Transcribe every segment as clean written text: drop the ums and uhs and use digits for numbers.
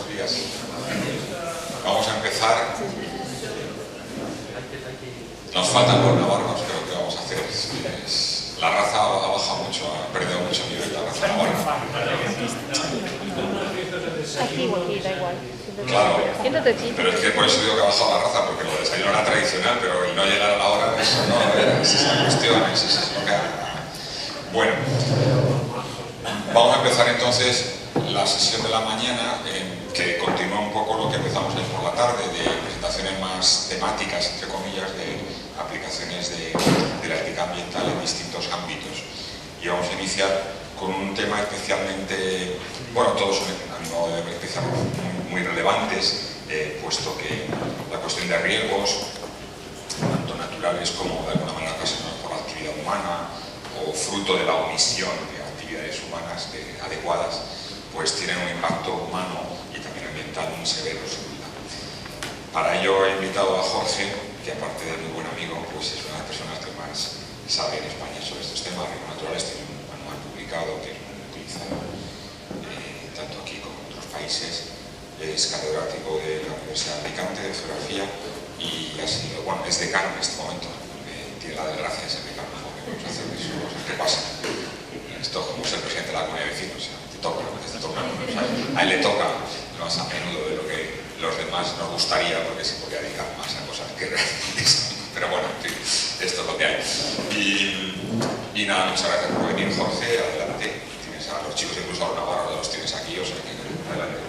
buenos días. Vamos a empezar. Nos faltan los navarros, creo que vamos a hacer. La raza ha bajado mucho, ha perdido mucho nivel la raza navarra. Aquí o aquí, da igual. Claro, Siéntate aquí. pero es que por eso digo que ha bajado la raza, porque lo de desayuno era tradicional, pero el no llegar a la hora, eso no era, esa es la cuestión, eso es lo que ha... Bueno, vamos a empezar entonces la sesión de la mañana, que continúa un poco lo que empezamos ayer por la tarde, de presentaciones más temáticas, entre comillas, de aplicaciones de la ética ambiental en distintos ámbitos. Y vamos a iniciar con un tema especialmente, bueno, todos son a mi modo de ver especialmente muy relevantes, puesto que la cuestión de riesgos, tanto naturales como de alguna manera ocasionados por la actividad humana o fruto de la omisión de actividades humanas adecuadas, pues tienen un impacto humano y también ambiental muy severo, sin duda. Para ello he invitado a Jorge, que aparte de mi buen amigo, pues es una de las personas que más sabe en España sobre estos temas. Riesgos naturales tiene un manual publicado que es muy utilizado tanto aquí como en otros países. Es catedrático de la Universidad de Alicante de Geografía y ha sido, bueno, es decano en este momento. Tiene la desgracia de ser decano, joder, vamos a hacer eso, ¿qué pasa? Esto es como ser presidente de la comunidad de vecinos, o sea, te toca, a él le toca más a menudo de lo que los demás nos gustaría, porque se podría dedicar más a cosas que realmente son. Pero bueno, en fin, esto es lo que hay. Y nada, muchas gracias por venir, Jorge, adelante. Tienes a los chicos, incluso a los navarros, los tienes aquí, o sea que adelante.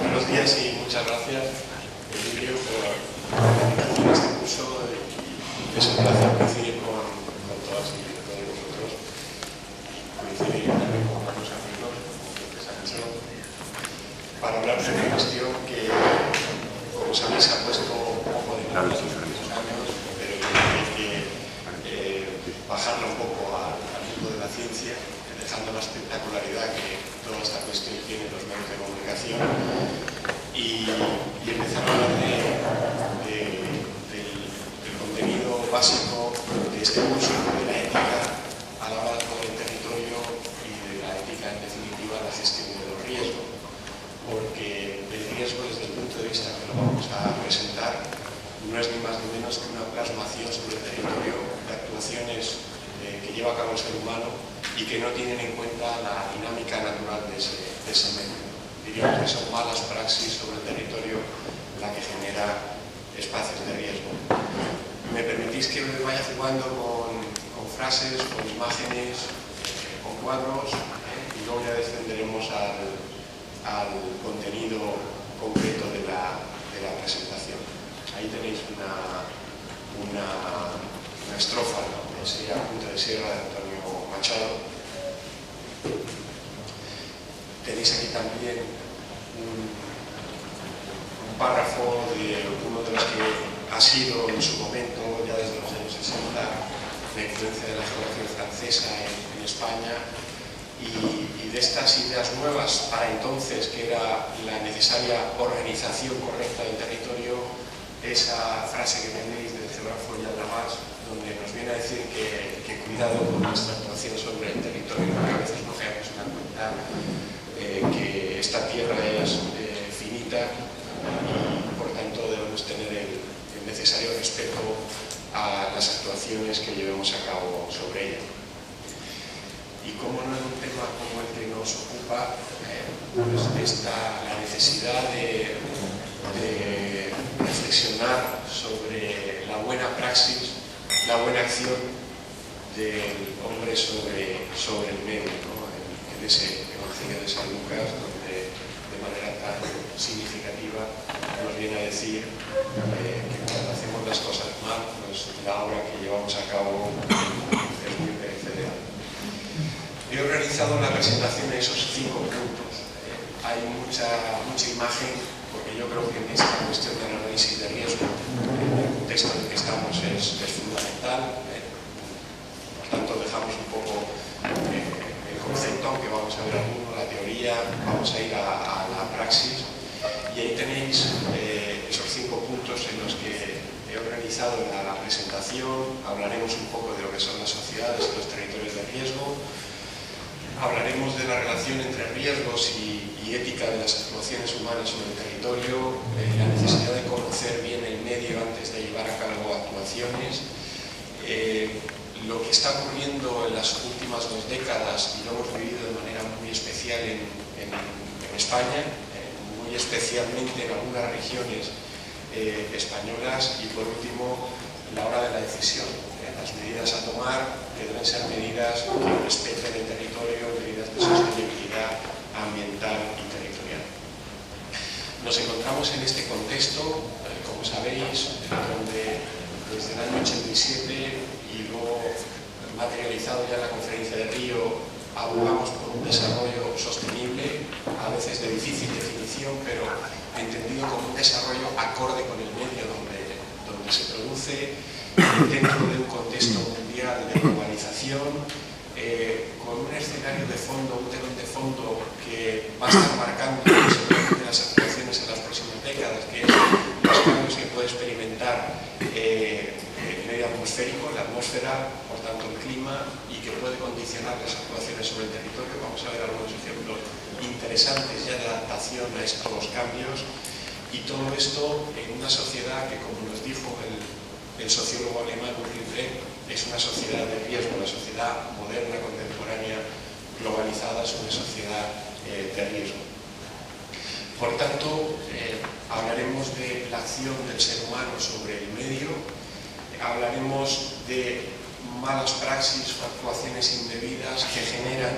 Buenos días y muchas gracias, Emilio, por este curso. Es un placer coincidir con todas y todos vosotros, coincidir también con varios amigos que se han hecho, para hablar de una cuestión que, como sabéis, ha puesto un poco de moda en los últimos años, pero que hay que bajarla un poco al mundo de la ciencia, dejando la espectacularidad que toda esta cuestión tiene en los medios de comunicación y empezar a hablar del contenido básico de este curso, de la ética a la hora de poner el territorio y de la ética, en definitiva, la gestión de los riesgos. Porque el riesgo, desde el punto de vista que lo vamos a presentar, no es ni más ni menos que una plasmación sobre el territorio de actuaciones que lleva a cabo el ser humano y que no tienen en cuenta la dinámica natural de ese medio. Diríamos que son malas praxis sobre el territorio la que genera espacios de riesgo. Me permitís que me vaya jugando con frases, con imágenes, con cuadros, y luego ya descenderemos al contenido concreto de la presentación. Ahí tenéis una estrofa, ¿no? De ese Apunte de Sierra de Antonio Machado. Tenéis aquí también un párrafo de uno de los que ha sido en su momento, ya desde los años 60, la influencia de la geografía francesa en España y de estas ideas nuevas para entonces, que era la necesaria organización correcta del territorio, esa frase que tenéis del geógrafo Jean Lamas, donde nos viene a decir que cuidado con nuestra actuación sobre el territorio, que a veces no caemos en cuenta que esta tierra es finita y por tanto debemos tener el necesario respeto a las actuaciones que llevemos a cabo sobre ella. Y como no es un tema como el que nos ocupa, pues está la necesidad de reflexionar sobre la buena praxis, la buena acción del hombre sobre el medio, ¿no? En ese Evangelio de San Lucas, donde de manera tan significativa nos viene a decir que cuando hacemos las cosas mal, pues la obra que llevamos a cabo es muy perecedera. He organizado la presentación de esos 5 puntos. Hay mucha imagen, porque yo creo que en esta cuestión del análisis de riesgo, el contexto en el que estamos es fundamental. Por tanto, dejamos un poco el concepto, aunque vamos a ver alguno, la teoría, vamos a ir a la praxis. Y ahí tenéis esos 5 puntos en los que he organizado materializado en la presentación. Hablaremos un poco de lo que son las sociedades y los territorios de riesgo. Hablaremos de la relación entre riesgos y ética de las actuaciones humanas sobre el territorio, la necesidad de conocer bien el medio antes de llevar a cabo actuaciones, lo que está ocurriendo en las últimas 2 décadas, y lo hemos vivido de manera muy especial en España, muy especialmente en algunas regiones españolas, y por último la hora de la decisión, las medidas a tomar, que deben ser medidas que respeten el territorio, medidas de sostenibilidad ambiental y territorial. Nos encontramos en este contexto, como sabéis, donde desde el año 87 y luego materializado ya en la conferencia de Río, abogamos por un desarrollo sostenible, a veces de difícil definición, pero entendido como un desarrollo acorde con el medio donde se produce, dentro de un contexto mundial de globalización, con un escenario de fondo, un telón de fondo que va a estar marcando seguramente las actuaciones en las próximas décadas, que es los cambios que puede experimentar el medio atmosférico, la atmósfera, por tanto el clima, y que puede condicionar las actuaciones sobre el territorio. Vamos a ver algunos ejemplos interesantes ya de adaptación a estos cambios, y todo esto en una sociedad que, como nos dijo el sociólogo alemán Ulrich Beck, es una sociedad de riesgo, una sociedad moderna, contemporánea, globalizada, es una sociedad de riesgo. Por tanto, hablaremos de la acción del ser humano sobre el medio, hablaremos de malas praxis o actuaciones indebidas que generan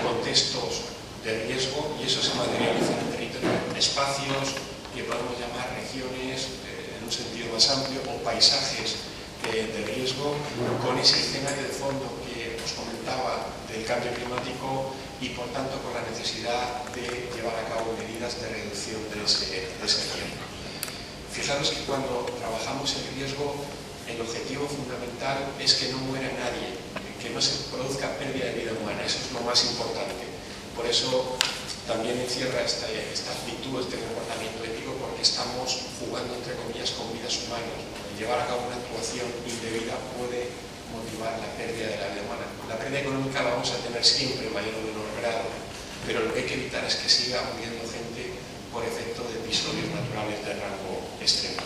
contextos de riesgo, y eso se materializa en el territorio, espacios que podemos llamar regiones en un sentido más amplio, o paisajes de riesgo, con ese escenario de fondo que os comentaba del cambio climático, y por tanto con la necesidad de llevar a cabo medidas de reducción de ese riesgo. Fijaros que cuando trabajamos el riesgo, el objetivo fundamental es que no muera nadie, que no se produzca pérdida de vida humana. Eso es lo más importante. Por eso también encierra esta actitud, este comportamiento ético, porque estamos jugando, entre comillas, con vidas humanas. Llevar a cabo una actuación indebida puede motivar la pérdida de la vida humana. La pérdida económica la vamos a tener siempre en mayor o menor grado, pero lo que hay que evitar es que siga muriendo gente por efecto de episodios naturales de rango extremo.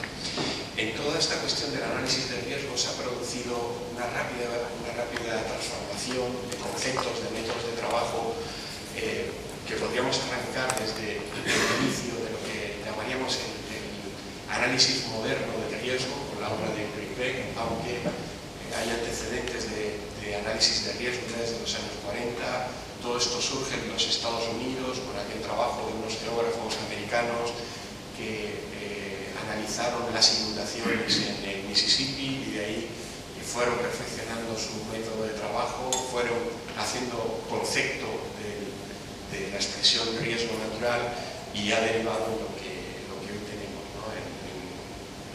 En toda esta cuestión del análisis de riesgo se ha producido una rápida transformación de conceptos, de métodos de trabajo, que podríamos arrancar desde el inicio de lo que llamaríamos el análisis moderno del riesgo, con la obra de Ulrich Beck, aunque hay antecedentes de análisis de riesgo desde los años 40. Todo esto surge en los Estados Unidos con aquel trabajo de unos geógrafos americanos que analizaron las inundaciones en el Mississippi, y de ahí fueron perfeccionando su método de trabajo, fueron haciendo concepto de la expresión riesgo natural, y ha derivado en lo que hoy tenemos, ¿no? en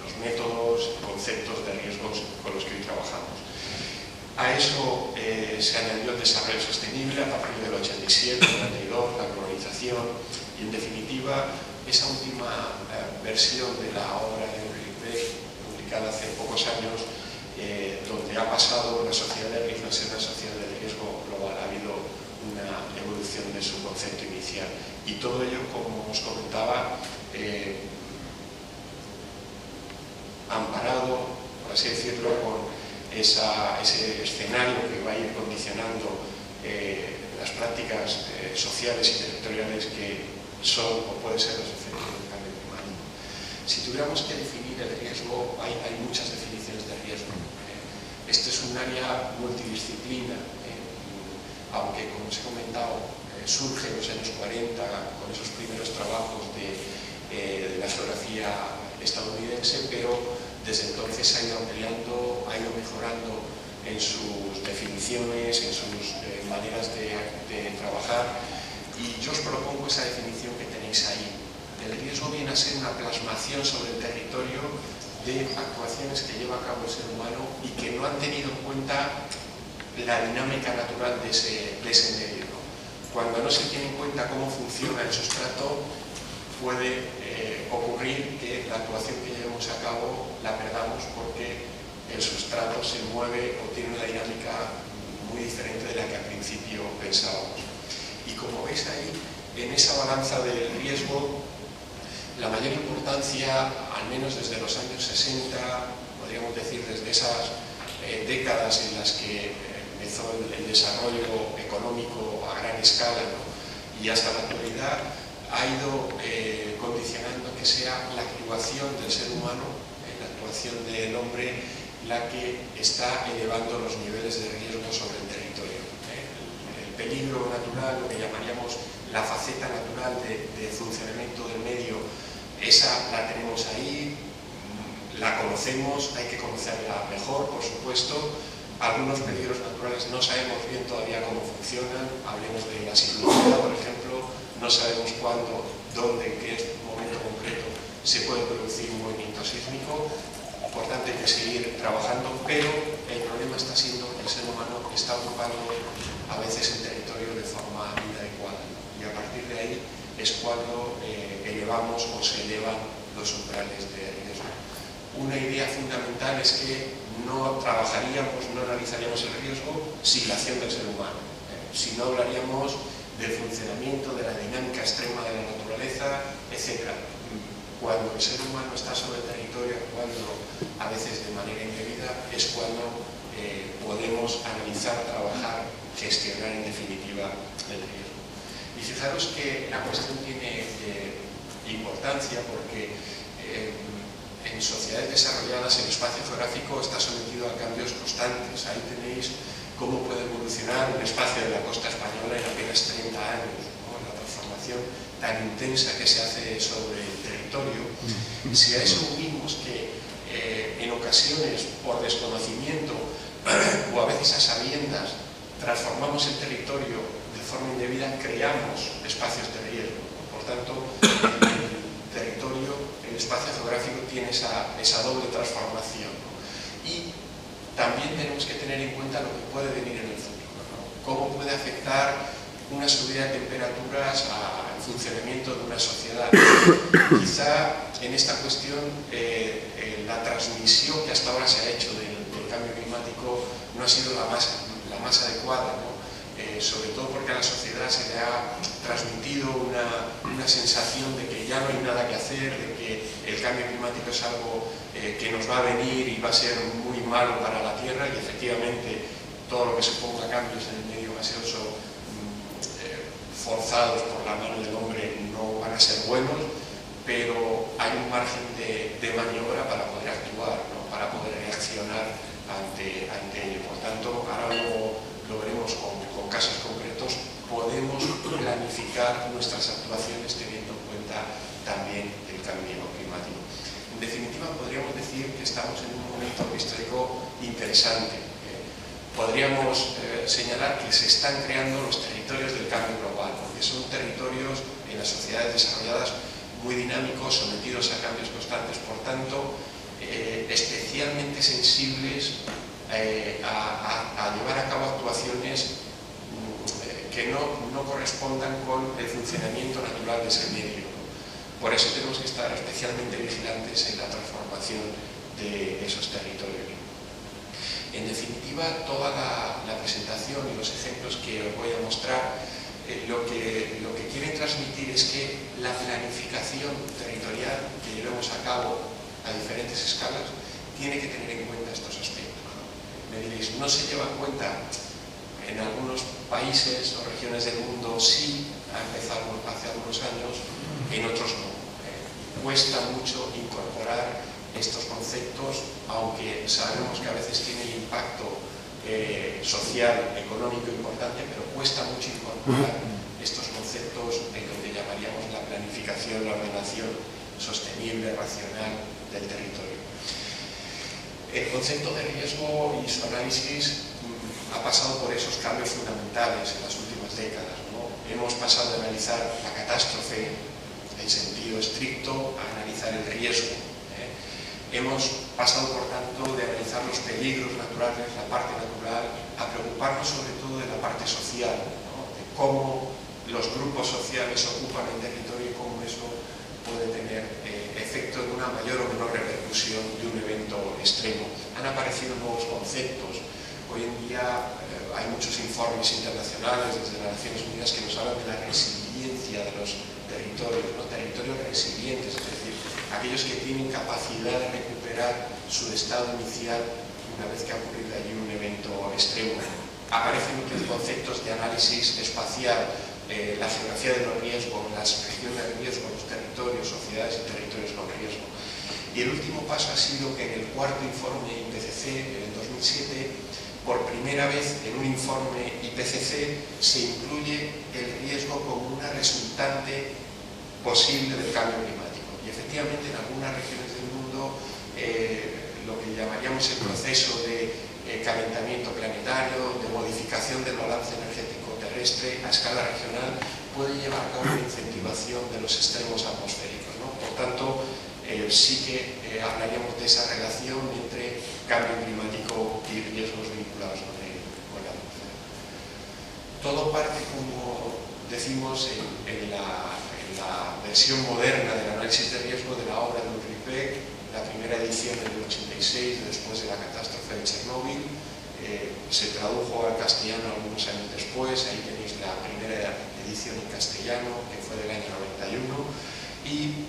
los métodos, conceptos de riesgos con los que hoy trabajamos. A eso se añadió el desarrollo sostenible a partir del 87, 92, la globalización, y en definitiva esa última versión de la obra de Ulrich Beck, publicada hace pocos años, donde ha pasado la sociedad de riesgo a ser una sociedad de riesgo global. Ha habido una evolución de su concepto inicial, y todo ello, como os comentaba, amparado, por así decirlo, con ese escenario que va a ir condicionando las prácticas sociales y territoriales que son o pueden ser los efectos del cambio climático. Si tuviéramos que definir el riesgo, hay muchas definiciones de riesgo. Este es un área multidisciplina, aunque, como os he comentado, surge en los años 40 con esos primeros trabajos de la geografía estadounidense, pero desde entonces ha ido ampliando, ha ido mejorando en sus definiciones, en sus maneras de trabajar, y yo os propongo esa definición que tenéis ahí. El riesgo viene a ser una plasmación sobre el territorio de actuaciones que lleva a cabo el ser humano y que no han tenido en cuenta la dinámica natural de ese medio, ¿no? Cuando no se tiene en cuenta cómo funciona el sustrato, puede ocurrir que la actuación que llevemos a cabo la perdamos porque el sustrato se mueve o tiene una dinámica muy diferente de la que al principio pensábamos. Y como veis ahí, en esa balanza del riesgo, la mayor importancia, al menos desde los años 60, podríamos decir desde esas décadas en las que empezó el desarrollo económico a gran escala, ¿no?, y hasta la actualidad, ha ido condicionando que sea la actuación del ser humano, la actuación del hombre, la que está elevando los niveles de riesgo sobre el territorio. El peligro natural, lo que llamaríamos la faceta natural de funcionamiento del medio, esa la tenemos ahí, la conocemos, hay que conocerla mejor, por supuesto. Algunos peligros naturales no sabemos bien todavía cómo funcionan, hablemos de la sismicidad, por ejemplo, no sabemos cuándo, dónde, en qué momento concreto se puede producir un movimiento sísmico. Por tanto, hay que seguir trabajando, pero el problema está siendo que el ser humano está ocupando a veces el territorio de forma inadecuada, y a partir de ahí es cuando elevamos o se elevan los umbrales de riesgo. Una idea fundamental es que no trabajaríamos, no analizaríamos el riesgo sin la acción del ser humano, si no hablaríamos del funcionamiento, de la dinámica extrema de la naturaleza, etc. Cuando el ser humano está sobre el territorio, actuando a veces de manera indebida, es cuando podemos analizar, trabajar, gestionar en definitiva el riesgo. Y fijaros que la cuestión tiene importancia porque en sociedades desarrolladas el espacio geográfico está sometido a cambios constantes. Ahí tenéis cómo puede evolucionar un espacio de la costa española en apenas 30 años, ¿no?, la transformación tan intensa que se hace sobre el territorio. Si a eso unimos que en ocasiones por desconocimiento o a veces a sabiendas transformamos el territorio de forma indebida, creamos espacios de riesgo. Por tanto, el territorio, el espacio geográfico tiene esa doble transformación, ¿no? Y también tenemos que tener en cuenta lo que puede venir en el futuro, ¿no? Cómo puede afectar una subida de temperaturas al funcionamiento de una sociedad. Quizá en esta cuestión la transmisión que hasta ahora se ha hecho del cambio climático no ha sido la más adecuada, ¿no? Sobre todo porque a la sociedad se le ha transmitido una sensación de que ya no hay nada que hacer, de que el cambio climático es algo que nos va a venir y va a ser muy malo para la Tierra, y efectivamente todo lo que se ponga a cambios en el medio gaseoso forzados por la mano del hombre no van a ser buenos, pero hay un margen de maniobra para poder actuar, ¿no?, para poder reaccionar ante ello. Por tanto, ahora lo veremos con casos concretos, podemos planificar nuestras actuaciones teniendo en cuenta también el cambio climático. En definitiva, podríamos decir que estamos en un momento histórico interesante. Podríamos señalar que se están creando los territorios del cambio global, porque son territorios en las sociedades desarrolladas muy dinámicos, sometidos a cambios constantes, por tanto, especialmente sensibles a llevar a cabo actuaciones que no correspondan con el funcionamiento natural de ese medio. Por eso tenemos que estar especialmente vigilantes en la transformación de esos territorios. En definitiva, toda la presentación y los ejemplos que os voy a mostrar, lo que quieren transmitir es que la planificación territorial que llevemos a cabo a diferentes escalas tiene que tener en cuenta estos aspectos, ¿no? Me diréis, ¿no se lleva en cuenta? En algunos países o regiones del mundo sí ha empezado hace algunos años, en otros no. Cuesta mucho incorporar estos conceptos, aunque sabemos que a veces tienen impacto social, económico importante, pero cuesta mucho incorporar estos conceptos en lo que llamaríamos la planificación, la ordenación sostenible, racional del territorio. El concepto de riesgo y su análisis ha pasado por esos cambios fundamentales en las últimas décadas, ¿no? Hemos pasado de analizar la catástrofe en sentido estricto a analizar el riesgo. Hemos pasado, por tanto, de analizar los peligros naturales, la parte natural, a preocuparnos sobre todo de la parte social, ¿no?, de cómo los grupos sociales ocupan el territorio y cómo eso puede tener efecto en una mayor o menor repercusión de un evento extremo. Han aparecido nuevos conceptos. Hoy en día hay muchos informes internacionales desde las Naciones Unidas que nos hablan de la resiliencia de los territorios, ¿no? Territorios resilientes, es decir, aquellos que tienen capacidad de recuperar su estado inicial una vez que ha ocurrido allí un evento extremo. Aparecen muchos conceptos de análisis espacial, la geografía de los riesgos, las regiones de riesgo, los territorios, sociedades y territorios con riesgo. Y el último paso ha sido que en el cuarto informe IPCC, en el 2007, por primera vez en un informe IPCC se incluye el riesgo como una resultante posible del cambio climático. Y efectivamente en algunas regiones del mundo lo que llamaríamos el proceso de calentamiento planetario, de modificación del balance energético terrestre a escala regional puede llevar a cabo una incentivación de los extremos atmosféricos, ¿no? Por tanto, sí que hablaríamos de esa relación entre cambio climático y riesgos vinculados con la atmósfera. Todo parte, como decimos, en la versión moderna del análisis de riesgo de la obra de Ulrich Beck, la primera edición del 86, después de la catástrofe de Chernóbil. Se tradujo al castellano algunos años después, ahí tenéis la primera edición en castellano, que fue del año 91, y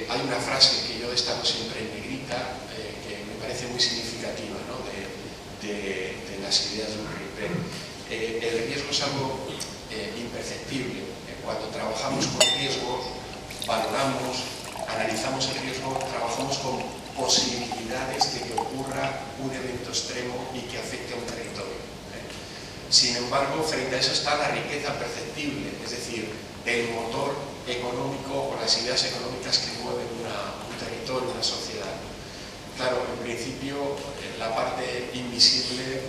hay una frase que yo destaco siempre en negrita, que me parece muy significativa, ¿no? de las ideas de Ulrich Beck. El riesgo es algo imperceptible. Cuando trabajamos con riesgo, valoramos, analizamos el riesgo, trabajamos con posibilidades de que ocurra un evento extremo y que afecte a un territorio. Sin embargo, frente a eso está la riqueza perceptible, es decir, el motor económico o las ideas económicas que mueven un territorio, una sociedad. Claro, en principio, la parte invisible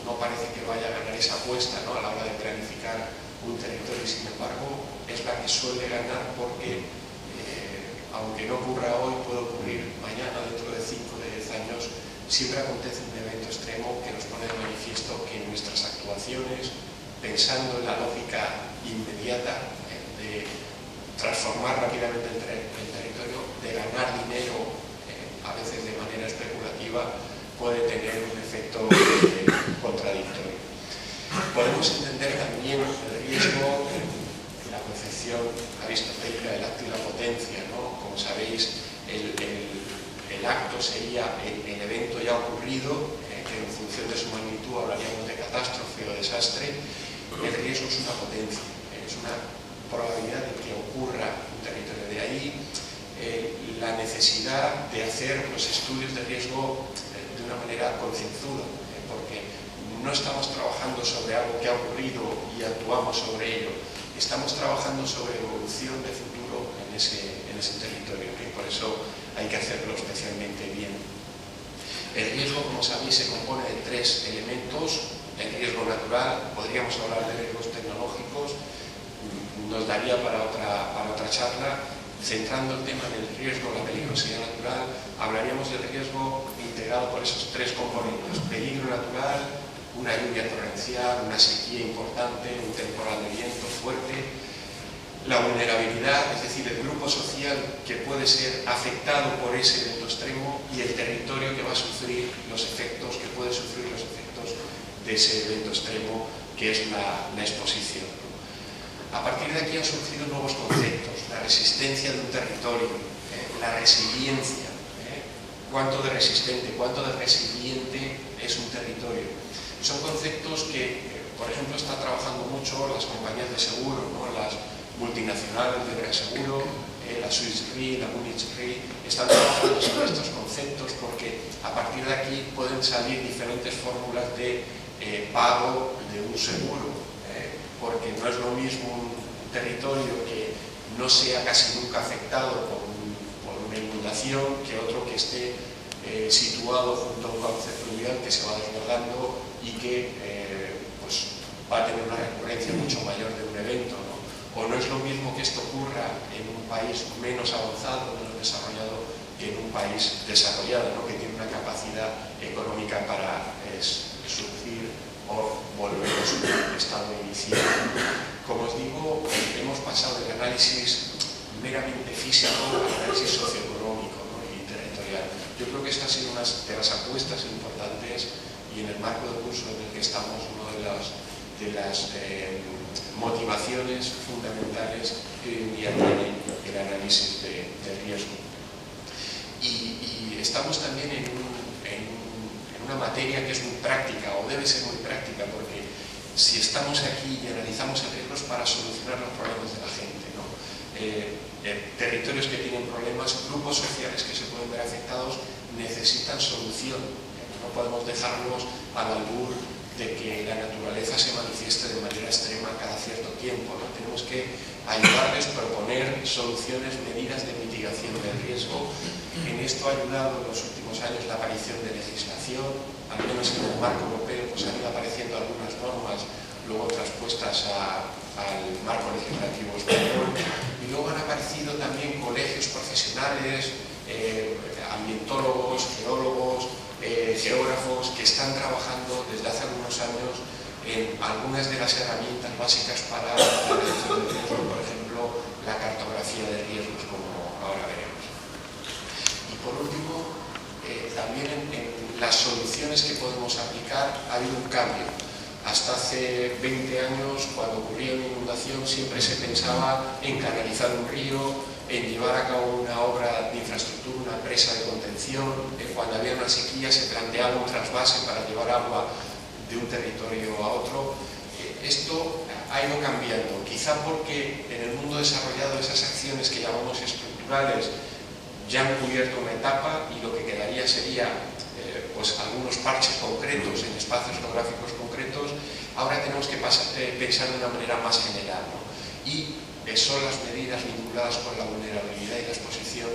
no parece que vaya a ganar esa apuesta, ¿no? A la hora de planificar un territorio, y sin embargo, es la que suele ganar porque aunque no ocurra hoy, puede ocurrir mañana, dentro de 5 o 10 años, siempre acontece un evento extremo que nos pone de manifiesto que nuestras actuaciones, pensando en la lógica inmediata de transformar rápidamente el territorio, de ganar dinero, a veces de manera especulativa, puede tener un efecto contradictorio. Podemos entender también el riesgo en la concepción aristotélica del acto y la potencia, ¿no? Como sabéis, el acto sería el evento ya ocurrido, que en función de su magnitud hablaríamos de catástrofe o desastre. El riesgo es una potencia, es una probabilidad de que ocurra un territorio. De ahí la necesidad de hacer los estudios de riesgo de una manera concienzuda, porque no estamos trabajando sobre algo que ha ocurrido y actuamos sobre ello. Estamos trabajando sobre evolución de futuro en ese territorio, y por eso hay que hacerlo especialmente bien. El riesgo, como sabéis, se compone de 3 elementos. El riesgo natural, podríamos hablar de riesgos tecnológicos, nos daría para otra charla. Centrando el tema del riesgo, la peligrosidad natural, hablaríamos del riesgo integrado por esos 3 componentes: peligro natural, una lluvia torrencial, una sequía importante, un temporal de viento fuerte, la vulnerabilidad, es decir, el grupo social que puede ser afectado por ese evento extremo, y el territorio que va a sufrir los efectos, que puede sufrir los efectos de ese evento extremo, que es la exposición. A partir de aquí han surgido nuevos conceptos: la resistencia de un territorio, la resiliencia, cuánto de resistente, cuánto de resiliente es un territorio. Son conceptos que, por ejemplo, están trabajando mucho las compañías de seguro, ¿no? Las multinacionales de reaseguro, la Swiss Re, la Munich Re, están trabajando sobre estos conceptos porque a partir de aquí pueden salir diferentes fórmulas de pago de un seguro, porque no es lo mismo un territorio que no sea casi nunca afectado por una inundación que otro que esté situado junto a un cauce fluvial que se va desbordando y que pues va a tener una recurrencia mucho mayor de un evento, ¿no? O no es lo mismo que esto ocurra en un país menos avanzado, menos desarrollado, que en un país desarrollado, ¿no? Que tiene una capacidad económica para surgir o volver a su estado inicial. Como os digo, hemos pasado del análisis meramente físico al análisis socioeconómico, ¿no? Y territorial. Yo creo que esta ha sido una de las apuestas importantes y en el marco del curso en el que estamos, una de las motivaciones fundamentales que hoy en día tiene el análisis de riesgo. Y estamos también en una materia que es muy práctica, o debe ser muy práctica, porque si estamos aquí y analizamos el riesgo es para solucionar los problemas de la gente, ¿no? Territorios que tienen problemas, grupos sociales que se pueden ver afectados, necesitan solución. No podemos dejarlos al albur de que la naturaleza se manifieste de manera extrema cada cierto tiempo, ¿no? Tenemos que ayudarles, proponer soluciones, medidas de mitigación del riesgo. En esto ha ayudado en los últimos años la aparición de legislación, al menos en el marco europeo pues han ido apareciendo algunas normas, luego transpuestas al marco legislativo español, y luego han aparecido también colegios profesionales, ambientólogos, geólogos, geógrafos que están trabajando desde hace algunos años en algunas de las herramientas básicas para la reducción de riesgo, por ejemplo, la cartografía de riesgos, como ahora veremos. Y por último, también en las soluciones que podemos aplicar ha habido un cambio. Hasta hace 20 años, cuando ocurría una inundación, siempre se pensaba en canalizar un río, en llevar a cabo una obra de infraestructura, una presa de contención. Cuando había una sequía se planteaba un trasvase para llevar agua de un territorio a otro. Esto ha ido cambiando, quizá porque en el mundo desarrollado esas acciones que llamamos estructurales ya han cubierto una etapa y lo que quedaría sería pues algunos parches concretos en espacios geográficos concretos. Ahora tenemos que pensar de una manera más general, ¿no? Y son las medidas vinculadas con la vulnerabilidad y la exposición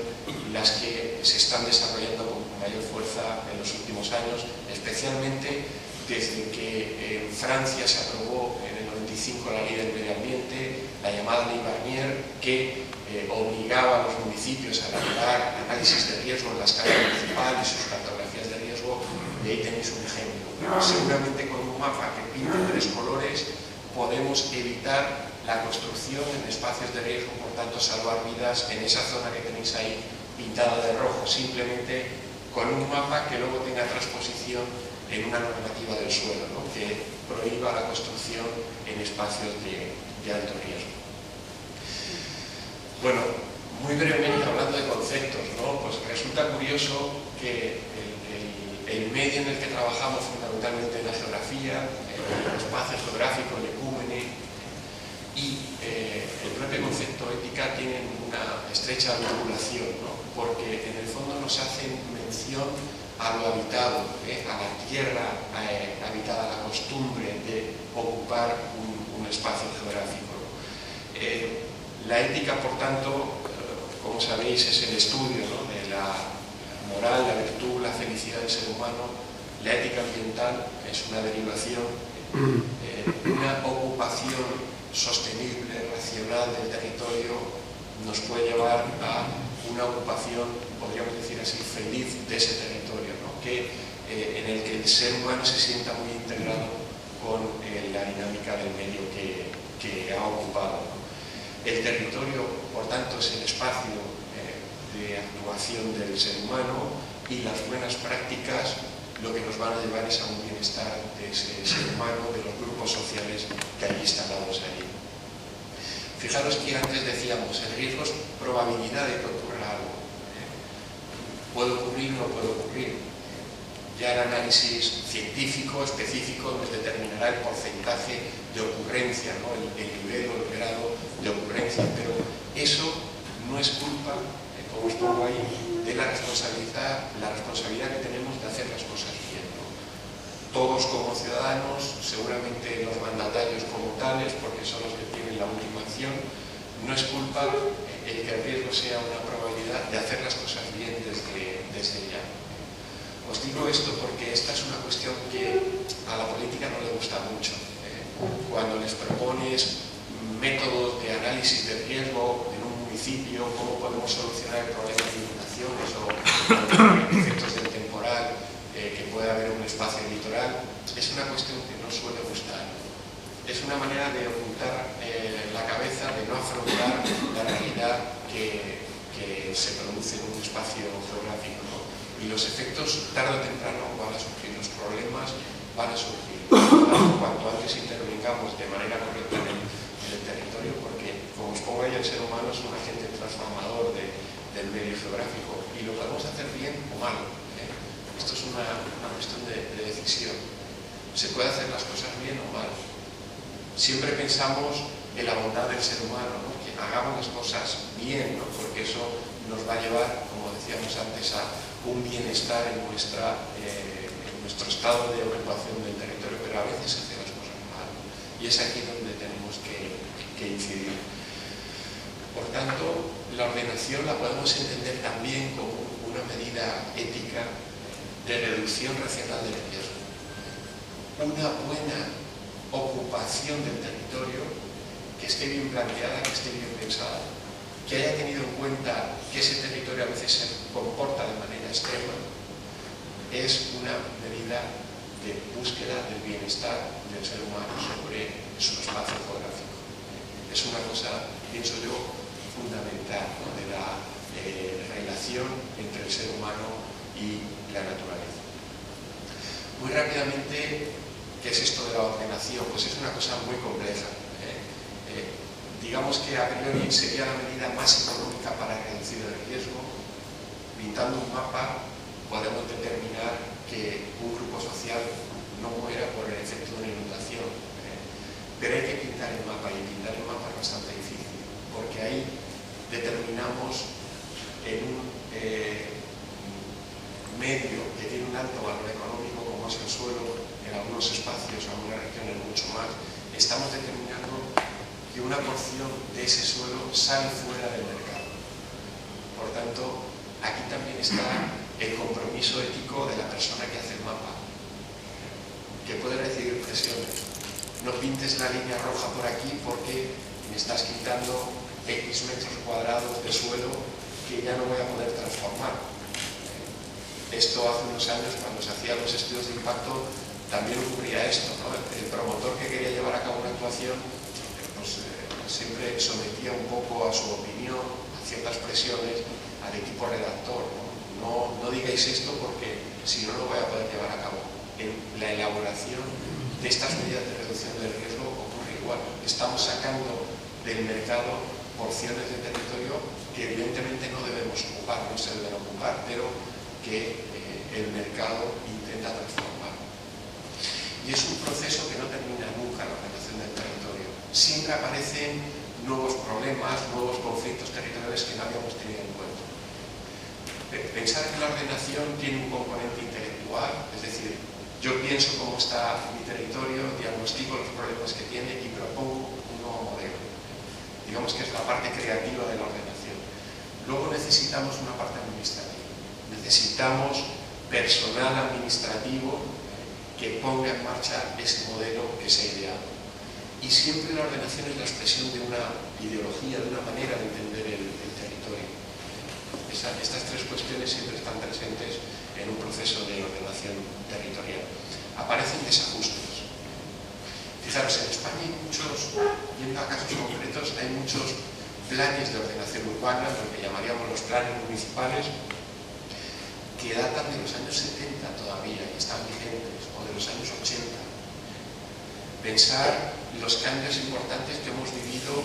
las que se están desarrollando con mayor fuerza en los últimos años, especialmente desde que en Francia se aprobó en el 95 la Ley del Medio Ambiente, la llamada Ley Barnier, que obligaba a los municipios a elaborar análisis de riesgo en la escala municipal y sus cartografías de riesgo. Y ahí tenéis un ejemplo. Seguramente con un mapa que pinte 3 colores podemos evitar la construcción en espacios de riesgo, por tanto salvar vidas en esa zona que tenéis ahí pintada de rojo, simplemente con un mapa que luego tenga transposición en una normativa del suelo, ¿no? Que prohíba la construcción en espacios de alto riesgo. Bueno, muy brevemente hablando de conceptos, ¿no? Pues resulta curioso que el medio en el que trabajamos fundamentalmente en la geografía, el espacio geográfico, el ecúmene y el propio concepto ética tienen una estrecha vinculación, ¿no? Porque en el fondo nos hacen mención a lo habitado, a la tierra habitada, a la costumbre de ocupar un espacio geográfico. La ética, por tanto, como sabéis, es el estudio, ¿no? De la moral, la virtud, la felicidad del ser humano. La ética ambiental es una derivación, una ocupación sostenible, racional del territorio nos puede llevar a una ocupación, podríamos decir así, feliz de ese territorio, ¿no? En el que el ser humano se sienta muy integrado con la dinámica del medio que ha ocupado, ¿no? El territorio, por tanto, es el espacio de actuación del ser humano y las buenas prácticas lo que nos van a llevar es a un bienestar de ese ser humano, de los grupos sociales que allí instalados allí. Fijaros que antes decíamos, el riesgo es probabilidad de que ocurra algo. Puede ocurrir o no puede ocurrir. Ya el análisis científico específico nos determinará el porcentaje de ocurrencia, ¿no? el nivel o el grado de ocurrencia, pero eso no es culpa, como os pongo ahí, de la responsabilidad que tenemos de hacer las cosas bien, ¿no? Todos como ciudadanos, seguramente los mandatarios como tales, porque son los que tienen la última acción, no es culpa el que el riesgo sea una probabilidad de hacer las cosas bien desde ya. Os digo esto porque esta es una cuestión que a la política no le gusta mucho. Cuando les propones métodos de análisis de riesgo en un municipio, cómo podemos solucionar el problema de inundaciones o efectos del temporal que puede haber en un espacio litoral, es una cuestión que no suele gustar. Es una manera de ocultar la cabeza, de no afrontar la realidad que que se produce en un espacio geográfico, ¿no? Y los efectos tarde o temprano van a surgir, los problemas van a surgir. Cuanto antes intervengamos de manera correcta en el territorio, porque como os pongo ahí, el ser humano es un agente transformador del medio geográfico y lo podemos hacer bien o mal, ¿eh? Esto es una cuestión de decisión. Se puede hacer las cosas bien o mal. Siempre pensamos en la bondad del ser humano, ¿no? Que hagamos las cosas bien, ¿no? Porque eso nos va a llevar, como decíamos antes, a un bienestar en nuestro estado de ocupación del territorio, pero a veces se hacen las cosas mal. Y es aquí donde tenemos que incidir. Por tanto, la ordenación la podemos entender también como una medida ética de reducción racional del riesgo. Una buena ocupación del territorio que esté bien planteada, que esté bien pensada, que haya tenido en cuenta que ese territorio a veces se comporta de manera extrema, es una medida de búsqueda del bienestar del ser humano sobre su espacio geográfico. Es una cosa, pienso yo, fundamental, ¿no? De la relación entre el ser humano y la naturaleza. Muy rápidamente, ¿qué es esto de la ordenación? Pues es una cosa muy compleja. Digamos que a priori sería la medida más económica para reducir el riesgo. Pintando un mapa podemos determinar que un grupo social no muera por el efecto de una inundación. Pero hay que pintar el mapa, y pintar el mapa es bastante difícil, porque ahí determinamos en un medio que tiene un alto valor económico, como es el suelo, en algunos espacios, en algunas regiones mucho más, estamos determinando que una porción de ese suelo sale fuera del mercado. Por tanto, aquí también está el compromiso ético de la persona que hace el mapa, que puede recibir presiones. No pintes la línea roja por aquí porque me estás quitando X metros cuadrados de suelo que ya no voy a poder transformar. Esto hace unos años, cuando se hacían los estudios de impacto, también ocurría esto, ¿no? El promotor que quería llevar a cabo una actuación siempre sometía un poco a su opinión, a ciertas presiones, al equipo redactor, ¿no? No digáis esto porque si no lo voy a poder llevar a cabo. En la elaboración de estas medidas de reducción del riesgo ocurre igual. Estamos sacando del mercado porciones de territorio que evidentemente no debemos ocupar, no se deben ocupar, pero que el mercado intenta transformar. Y es un proceso que no termina nunca la ordenación del territorio. Siempre aparecen nuevos problemas, nuevos conflictos territoriales que no habíamos tenido en cuenta. Pensar que la ordenación tiene un componente intelectual, es decir, yo pienso cómo está mi territorio, diagnostico los problemas que tiene y propongo un nuevo modelo. Digamos que es la parte creativa de la ordenación. Luego necesitamos una parte administrativa. Necesitamos personal administrativo que ponga en marcha ese modelo que se ha ideado. Y siempre la ordenación es la expresión de una ideología, de una manera de entender el territorio. Estas tres cuestiones siempre están presentes en un proceso de ordenación territorial. Aparecen desajustes. Fijaros, en España hay muchos, yendo a casos concretos, hay muchos planes de ordenación urbana, lo que llamaríamos los planes municipales, que datan de los años 70 todavía y están vigentes, o de los años 80. Pensar los cambios importantes que hemos vivido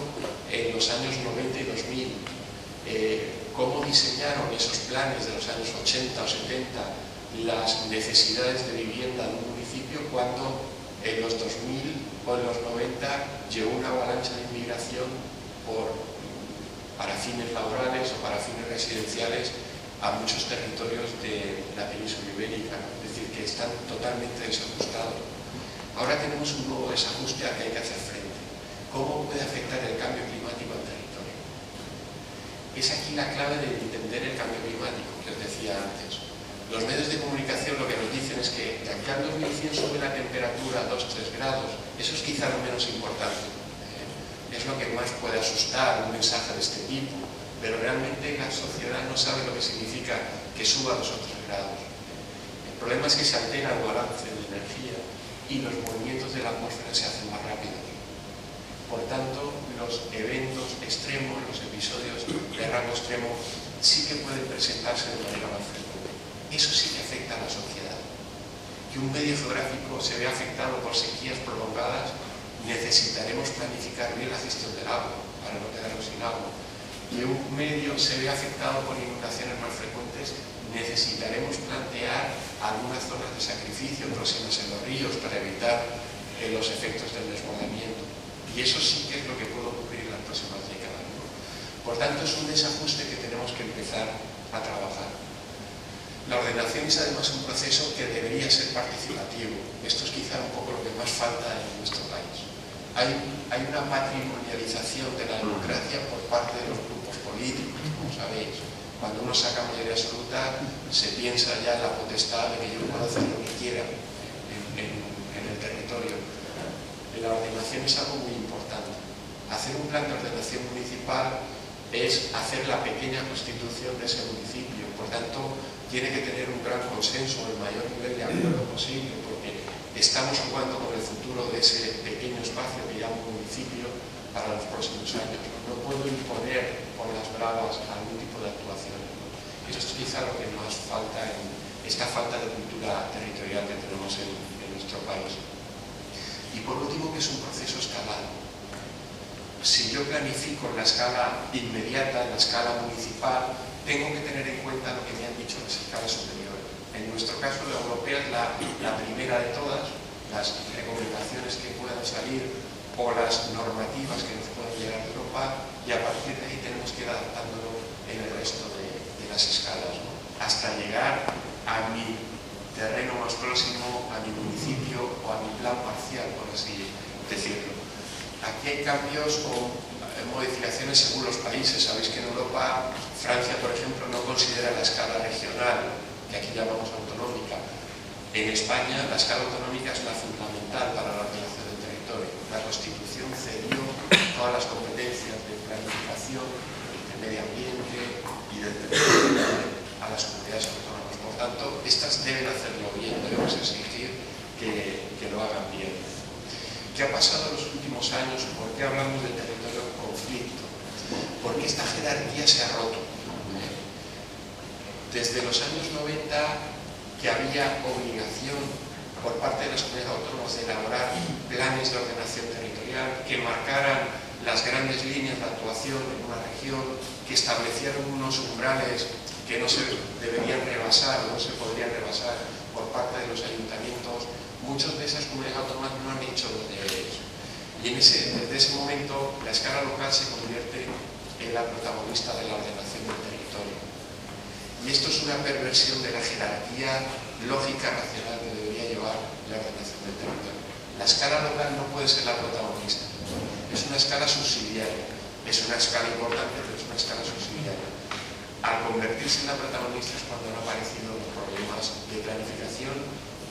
en los años 90 y 2000, cómo diseñaron esos planes de los años 80 o 70 las necesidades de vivienda de un municipio cuando en los 2000 o en los 90 llegó una avalancha de inmigración para fines laborales o para fines residenciales a muchos territorios de la península ibérica, es decir, que están totalmente desajustados. Ahora tenemos un nuevo desajuste al que hay que hacer frente. ¿Cómo puede afectar el cambio climático al territorio? Es aquí la clave de entender el cambio climático, que os decía antes. Los medios de comunicación lo que nos dicen es que de aquí al 2100 sube la temperatura 2-3 grados. Eso es quizá lo menos importante. Es lo que más puede asustar un mensaje de este tipo. Pero realmente la sociedad no sabe lo que significa que suba 2 o 3 grados. El problema es que se altera el balance de energía y los movimientos de la atmósfera se hacen más rápidos. Por tanto, los eventos extremos, los episodios de rango extremo, sí que pueden presentarse de manera más frecuente. Eso sí que afecta a la sociedad. Que un medio geográfico se vea afectado por sequías prolongadas, necesitaremos planificar bien la gestión del agua para no quedarnos sin agua. Que un medio se vea afectado por inundaciones más frecuentes, necesitaremos plantear algunas zonas de sacrificio próximas en los ríos para evitar los efectos del desbordamiento. Y eso sí que es lo que puede ocurrir en las próximas décadas, ¿no? Por tanto, es un desajuste que tenemos que empezar a trabajar. La ordenación es además un proceso que debería ser participativo. Esto es quizá un poco lo que más falta en nuestro país. Hay una patrimonialización de la democracia por parte de los grupos políticos, como sabéis. Cuando uno saca mayoría absoluta, se piensa ya en la potestad de que yo puedo hacer lo que quiera en el territorio. La ordenación es algo muy importante. Hacer un plan de ordenación municipal es hacer la pequeña constitución de ese municipio. Por tanto, tiene que tener un gran consenso, el mayor nivel de acuerdo posible, porque estamos jugando con el futuro de ese pequeño espacio que llamo municipio para los próximos años. No puedo imponer por las bravas algún tipo de actuaciones. Eso es quizá lo que más falta en esta falta de cultura territorial que tenemos en nuestro país. Y por último, que es un proceso escalado. Si yo planifico en la escala inmediata, en la escala municipal, tengo que tener en cuenta lo que me han dicho las escalas superiores. En nuestro caso, la europea es la primera de todas, las recomendaciones que puedan salir o las normativas que nos puedan llegar de Europa, y a partir de ahí tenemos que ir adaptándolo en el resto de las escalas, ¿no? Hasta llegar a mi terreno más próximo, a mi municipio o a mi plan parcial, por así decirlo. Aquí hay cambios o modificaciones según los países. Sabéis que en Europa, Francia, por ejemplo, no considera la escala regional, que aquí llamamos autonómica. En España, la escala autonómica es la fundamental para la ordenación del territorio. La Constitución cedió todas las competencias de planificación, de medio ambiente y del territorio a las comunidades autónomas. Por tanto, estas deben hacerlo bien, debemos exigir que lo hagan bien. ¿Qué ha pasado en los últimos años? ¿Por qué hablamos del territorio en conflicto? Porque esta jerarquía se ha roto. Desde los años 90, que había obligación por parte de las comunidades autónomas de elaborar planes de ordenación territorial que marcaran las grandes líneas de actuación en una región, que establecieron unos umbrales que no se deberían rebasar o no se podrían rebasar por parte de los ayuntamientos. Muchas de esas comunidades autónomas no han hecho los deberes. Y desde ese momento la escala local se convierte en la protagonista de la ordenación del territorio. Y esto es una perversión de la jerarquía lógica racional que debería llevar la ordenación del territorio. La escala local no puede ser la protagonista. Es una escala subsidiaria. Es una escala importante, pero es una escala subsidiaria. Al convertirse en la protagonista es cuando han aparecido los problemas de planificación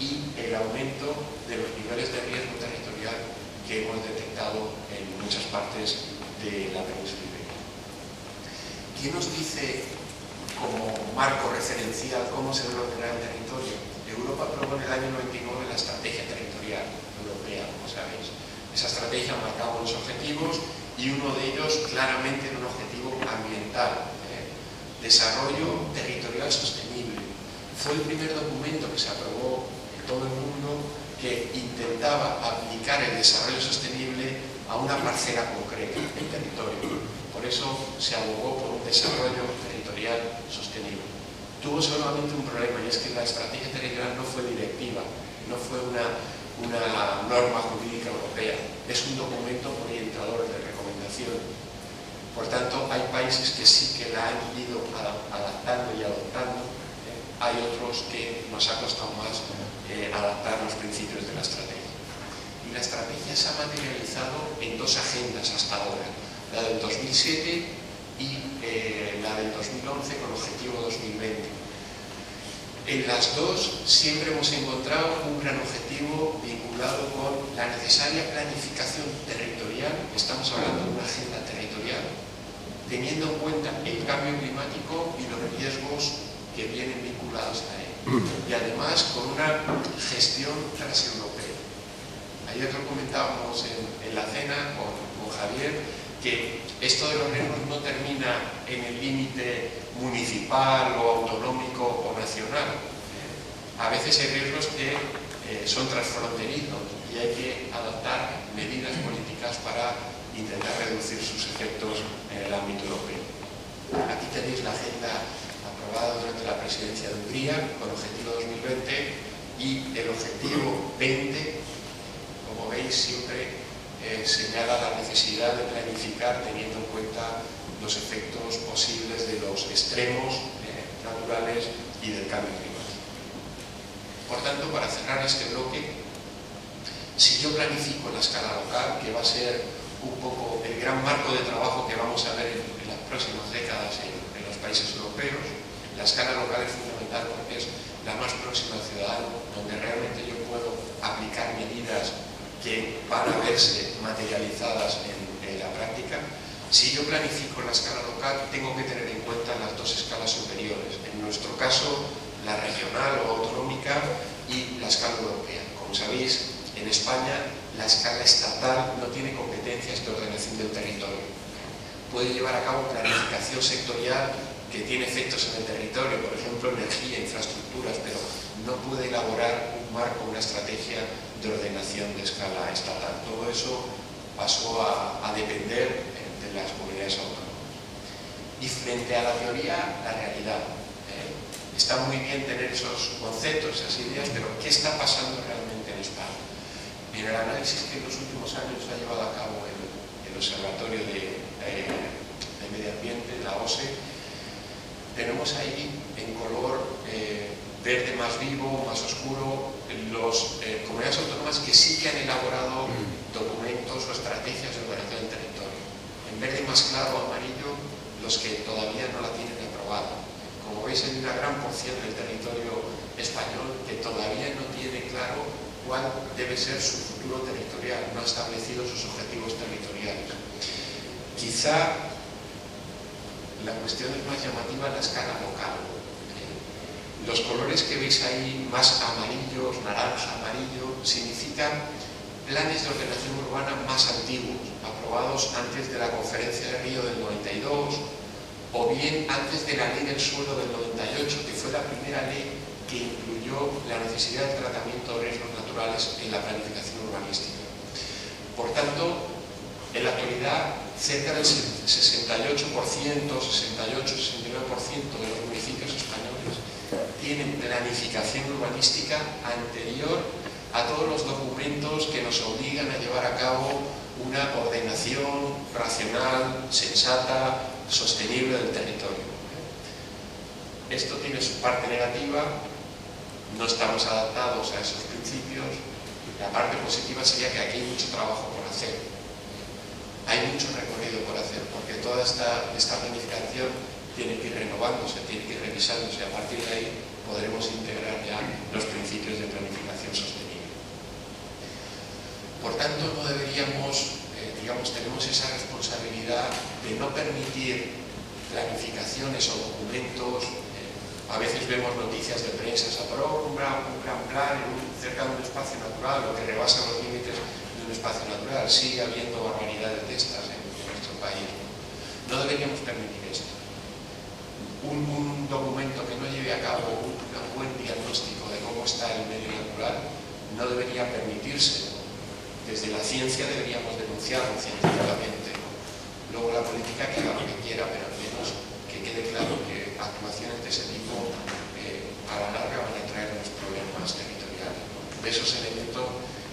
y el aumento de los niveles de riesgo territorial que hemos detectado en muchas partes de la península ibérica. ¿Quién nos dice como marco referencial cómo se debe ordenar el territorio? Europa aprobó en el año 99 la estrategia territorial europea, como sabéis. Esa estrategia marcaba unos objetivos y uno de ellos claramente era un objetivo ambiental. Desarrollo territorial sostenible. Fue el primer documento que se aprobó en todo el mundo que intentaba aplicar el desarrollo sostenible a una parcela concreta del territorio. Por eso se abogó por un desarrollo territorial sostenible. Tuvo solamente un problema, y es que la estrategia territorial no fue directiva, no fue una norma jurídica europea, es un documento orientador de recomendación. Por tanto, hay países que sí que la han ido adaptando y adoptando, hay otros que nos ha costado más adaptar los principios de la estrategia. Y la estrategia se ha materializado en dos agendas hasta ahora, la del 2007 y la del 2011 con objetivo 2020. En las dos siempre hemos encontrado un gran objetivo vinculado con la necesaria planificación territorial. Estamos hablando de una agenda territorial, teniendo en cuenta el cambio climático y los riesgos que vienen vinculados a él. Y además con una gestión transeuropea. Ayer lo comentábamos en la cena con Javier, que esto de los riesgos no termina en el límite municipal o autonómico o nacional. A veces hay riesgos que son transfronterizos y hay que adoptar medidas políticas para intentar reducir sus efectos en el ámbito europeo. Aquí tenéis la agenda aprobada durante la presidencia de Hungría con objetivo 2020 y el objetivo 20, como veis, siempre señala la necesidad de planificar teniendo en cuenta los efectos posibles de los extremos naturales y del cambio climático. Por tanto, para cerrar este bloque, si yo planifico la escala local, que va a ser un poco el gran marco de trabajo que vamos a ver en las próximas décadas en los países europeos, la escala local es fundamental porque es la más próxima al ciudadano, donde realmente yo puedo aplicar medidas que van a verse materializadas en la práctica. Si yo planifico la escala local, tengo que tener en cuenta las dos escalas superiores. En nuestro caso, la regional o autonómica y la escala europea. Como sabéis, en España la escala estatal no tiene competencias de ordenación del territorio. Puede llevar a cabo planificación sectorial que tiene efectos en el territorio, por ejemplo, energía, infraestructuras, pero no puede elaborar un marco, una estrategia de ordenación de escala estatal. Todo eso pasó a depender de las comunidades autónomas. Y frente a la teoría, la realidad. Está muy bien tener esos conceptos, esas ideas, pero ¿qué está pasando realmente en España? En el análisis que en los últimos años ha llevado a cabo el Observatorio de Medio Ambiente, la OSE, tenemos ahí en color verde más vivo, más oscuro, las comunidades autónomas que sí que han elaborado documentos o estrategias de ordenación del territorio. En verde más claro o amarillo, los que todavía no la tienen aprobada. Como veis, hay una gran porción del territorio español que todavía no tiene claro cuál debe ser su futuro territorial, no ha establecido sus objetivos territoriales. Quizá la cuestión es más llamativa en la escala local. Los colores que veis ahí, más amarillos, naranja, amarillo, significan planes de ordenación urbana más antiguos, aprobados antes de la Conferencia de Río del 92, o bien antes de la Ley del Suelo del 98, que fue la primera ley que incluyó la necesidad del tratamiento de riesgos naturales en la planificación urbanística. Por tanto, en la actualidad, cerca del 68%, 69% de los municipios españoles tienen planificación urbanística anterior a todos los documentos que nos obligan a llevar a cabo una ordenación racional, sensata, sostenible del territorio. Esto tiene su parte negativa, no estamos adaptados a esos principios. La parte positiva sería que aquí hay mucho trabajo por hacer. Hay mucho recorrido por hacer, porque toda esta planificación tiene que ir renovándose, tiene que ir revisándose. A partir de ahí podremos integrar ya los principios de planificación sostenible. Por tanto, no deberíamos, tenemos esa responsabilidad de no permitir planificaciones o documentos. A veces vemos noticias de prensa, se aprobó un gran plan cerca de un espacio natural, o que rebasa los límites de un espacio natural. Sigue habiendo barbaridades de estas en nuestro país. No deberíamos permitir esto. Un documento que no lleve a cabo un buen diagnóstico de cómo está el medio natural no debería permitirse. Desde la ciencia deberíamos denunciarlo científicamente. Luego la política que haga lo que quiera, pero al menos que quede claro que actuaciones de ese tipo a la larga van a traer unos problemas territoriales. De esos elementos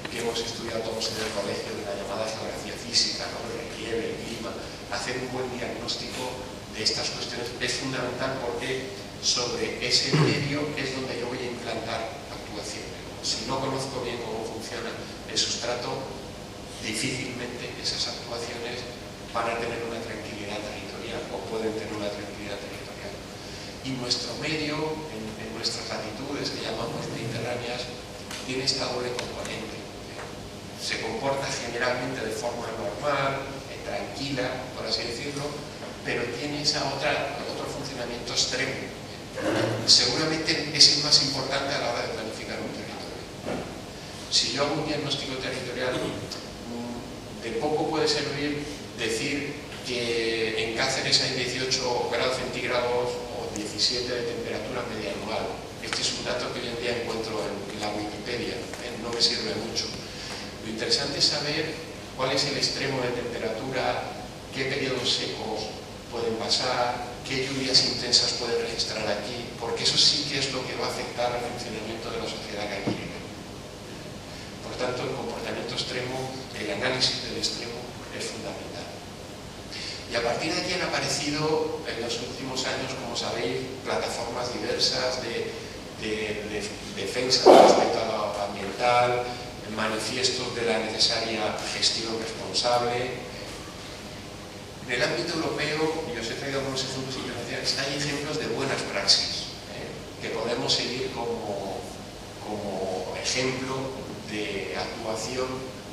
que hemos estudiado todos en el colegio, de la llamada geografía física, ¿no? El relieve, el clima, hacer un buen diagnóstico de estas cuestiones es fundamental, porque sobre ese medio es donde yo voy a implantar actuaciones. Si no conozco bien cómo funciona el sustrato, difícilmente esas actuaciones van a tener una tranquilidad territorial o pueden tener una tranquilidad territorial. Y nuestro medio, en nuestras latitudes que llamamos mediterráneas, tiene esta doble componente. Se comporta generalmente de forma normal, tranquila, por así decirlo, pero tiene otro funcionamiento extremo. Seguramente es el más importante a la hora de planificar un territorio. Si yo hago un diagnóstico territorial, de poco puede servir decir que en Cáceres hay 18 grados centígrados o 17 de temperatura media anual. Este es un dato que hoy en día encuentro en la Wikipedia, no me sirve mucho. Lo interesante es saber cuál es el extremo de temperatura, qué periodos secos pueden pasar, qué lluvias intensas pueden registrar aquí, porque eso sí que es lo que va a afectar al funcionamiento de la sociedad que aquí vive. Por tanto, el comportamiento extremo, el análisis del extremo es fundamental. Y a partir de aquí han aparecido en los últimos años, como sabéis, plataformas diversas de defensa respecto a lo ambiental, manifiestos de la necesaria gestión responsable. En el ámbito europeo, y os he traído algunos ejemplos internacionales, hay ejemplos de buenas praxis que podemos seguir como ejemplo de actuación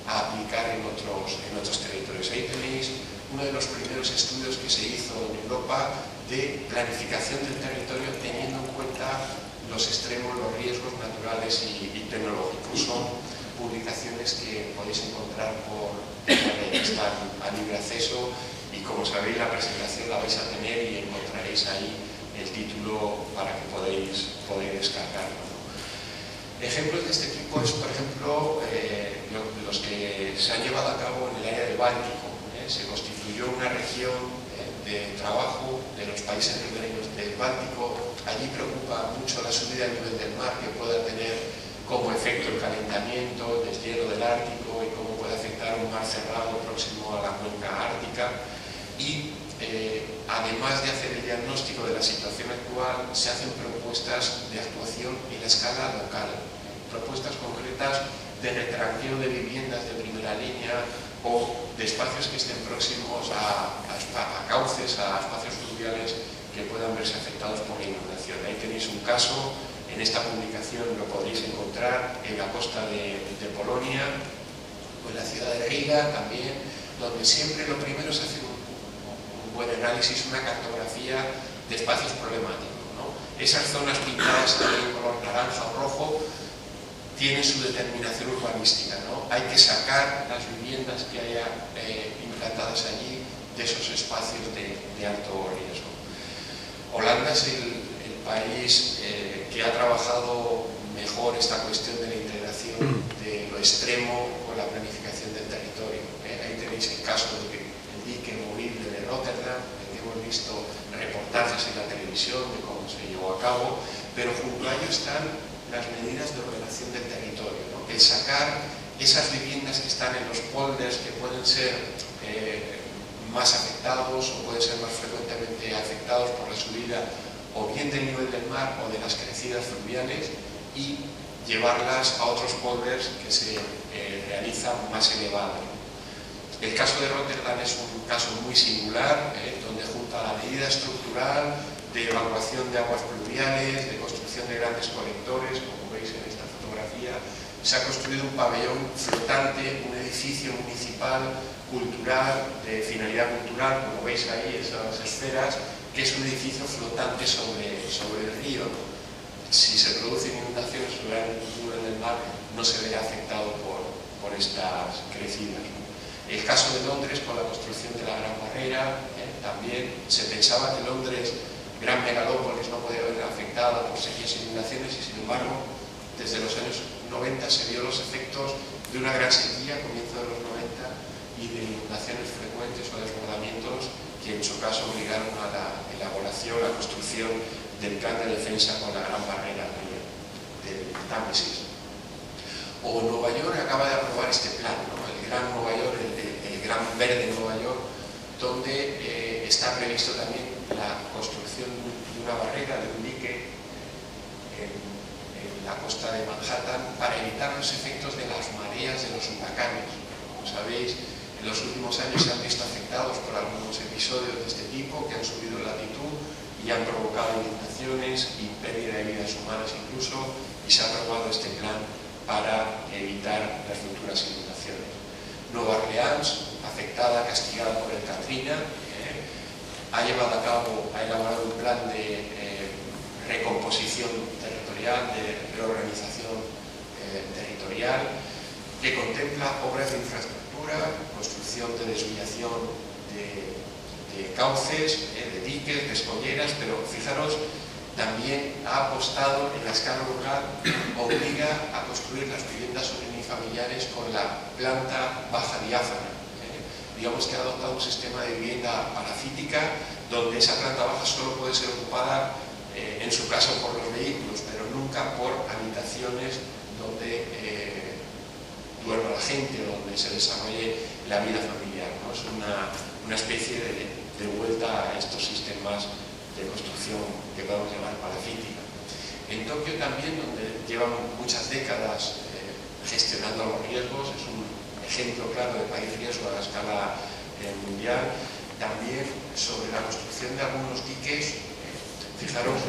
a aplicar en otros territorios. Ahí tenéis uno de los primeros estudios que se hizo en Europa de planificación del territorio teniendo en cuenta los extremos, los riesgos naturales y tecnológicos. Son publicaciones que podéis encontrar por internet, están a libre acceso y, como sabéis, la presentación la vais a tener y encontraréis ahí el título para que podáis descargarlo. Ejemplos de este tipo es, por ejemplo, los que se han llevado a cabo en el área del Báltico. Se constituyó una región de trabajo de los países ribereños del Báltico. Allí preocupa mucho la subida del nivel del mar que pueda tener como efecto el calentamiento, el deshielo del Ártico y cómo puede afectar un mar cerrado próximo a la cuenca ártica. Y además de hacer el diagnóstico de la situación actual, se hacen propuestas de actuación en la escala local, propuestas concretas de retranqueo de viviendas de primera línea o de espacios que estén próximos a cauces, a espacios fluviales que puedan verse afectados por la inundación. Ahí tenéis un caso, en esta publicación lo podréis encontrar en la costa de Polonia o en la ciudad de Riga también, donde siempre lo primero es hacer un buen análisis, una cartografía de espacios problemáticos, ¿no? Esas zonas pintadas en color naranja o rojo tienen su determinación urbanística, ¿no? Hay que sacar las viviendas que haya implantadas allí de esos espacios de alto riesgo. Holanda es el país que ha trabajado mejor esta cuestión de la integración de lo extremo con la planificación del territorio. Ahí tenéis el caso de el dique movible de Rotterdam, en que hemos visto reportajes en la televisión de cómo se llevó a cabo, pero junto a ello están las medidas de ordenación del territorio, ¿no? El sacar esas viviendas que están en los polders que pueden ser más afectados o pueden ser más frecuentemente afectados por la subida o bien del nivel del mar o de las crecidas fluviales y llevarlas a otros polders que se realizan más elevados. El caso de Rotterdam es un caso muy singular, donde junto a la medida estructural de evacuación de aguas pluviales, de construcción de grandes colectores, como veis en esta fotografía, se ha construido un pabellón flotante, un edificio municipal, cultural, de finalidad cultural, como veis ahí, esas esferas, que es un edificio flotante sobre el río. Si se producen inundaciones sobre el nivel del mar, no se verá afectado por estas crecidas. El caso de Londres con la construcción de la Gran Barrera, también se pensaba que Londres, gran megalópolis, no podía haber afectada por sequías e inundaciones y, sin embargo, desde los años 90 se vio los efectos de una gran sequía, comienzo de los 90, y de inundaciones frecuentes o desbordamientos que en su caso obligaron a la elaboración, a la construcción del plan de defensa con la Gran Barrera del Támesis. O Nueva York acaba de aprobar este plan, ¿no? El Gran Nueva York, el Gran Verde Nueva York, donde está previsto también la construcción de una barrera, de un dique en la costa de Manhattan para evitar los efectos de las mareas de los huracanes. Como sabéis, en los últimos años se han visto afectados por algunos episodios de este tipo que han subido la latitud y han provocado inundaciones y pérdida de vidas humanas incluso, y se ha aprobado este plan para evitar las futuras inundaciones. Nueva Orleans, afectada, castigada por el Katrina, ha elaborado un plan de recomposición territorial, de reorganización territorial que contempla obras de infraestructura, construcción de desviación de cauces, de diques, de escolleras, pero fijaros, también ha apostado en la escala local, obliga a construir las viviendas unifamiliares con la planta baja diáfana. Digamos que ha adoptado un sistema de vivienda parafítica donde esa planta baja solo puede ser ocupada en su caso por los vehículos, pero nunca por habitaciones donde duerma la gente o donde se desarrolle la vida familiar, ¿no? Es una especie de vuelta a estos sistemas de construcción que podemos llamar parafítica. En Tokio también, donde llevan muchas décadas gestionando los riesgos, es un ejemplo claro de país riesgo a la escala mundial. También sobre la construcción de algunos diques, fijaros,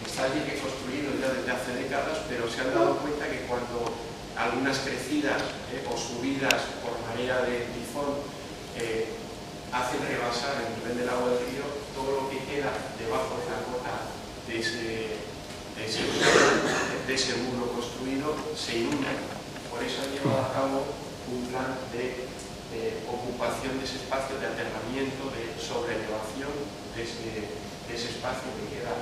está el dique construido ya desde hace décadas, pero se han dado cuenta que cuando algunas crecidas o subidas por marea de tifón hacen rebasar el nivel del agua del río, todo lo que queda debajo de la cota de ese muro construido se inunda. Por eso han llevado a cabo un plan de ocupación de ese espacio, de aterramiento, de sobreelevación de ese espacio que queda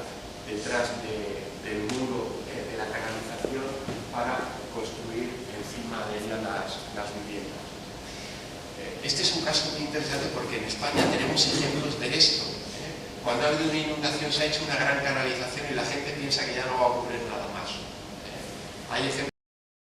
detrás del muro de la canalización para construir encima de ella las viviendas. Este es un caso muy interesante porque en España tenemos ejemplos de esto. Cuando ha habido una inundación se ha hecho una gran canalización y la gente piensa que ya no va a ocurrir nada más. Hay ejemplos